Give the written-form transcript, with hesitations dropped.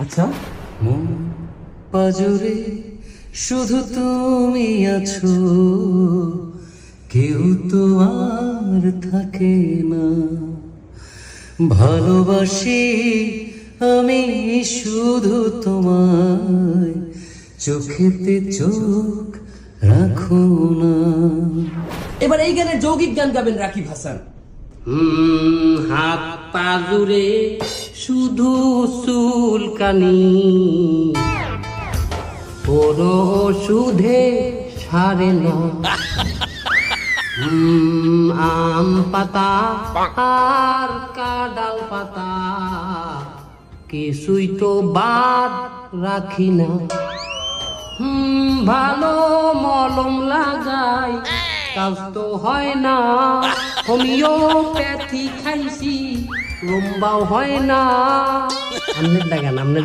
আচ্ছা, মন পাজরে শুধু তুমি আছো, কেউ তো আর থাকে না। ভালোবাসি আমি শুধু তোমায়, চোখেতে চোখ রাখো না। এবার এই গানের যৌগিক গান গাবেন রাকিব হাসান। হাত পা জুড়ে শুধু চুলকানি, কোনো ওষুধে সারে না। আম পাতা আর কাঁঠাল পাতা কিছুই তো বাদ রাখি না। ভালো মলম লাগাই কাজ তো হয় না, হোমিওপ্যাথি খাইছি লম্বাও হয় না। আমনের দেখান, আমনের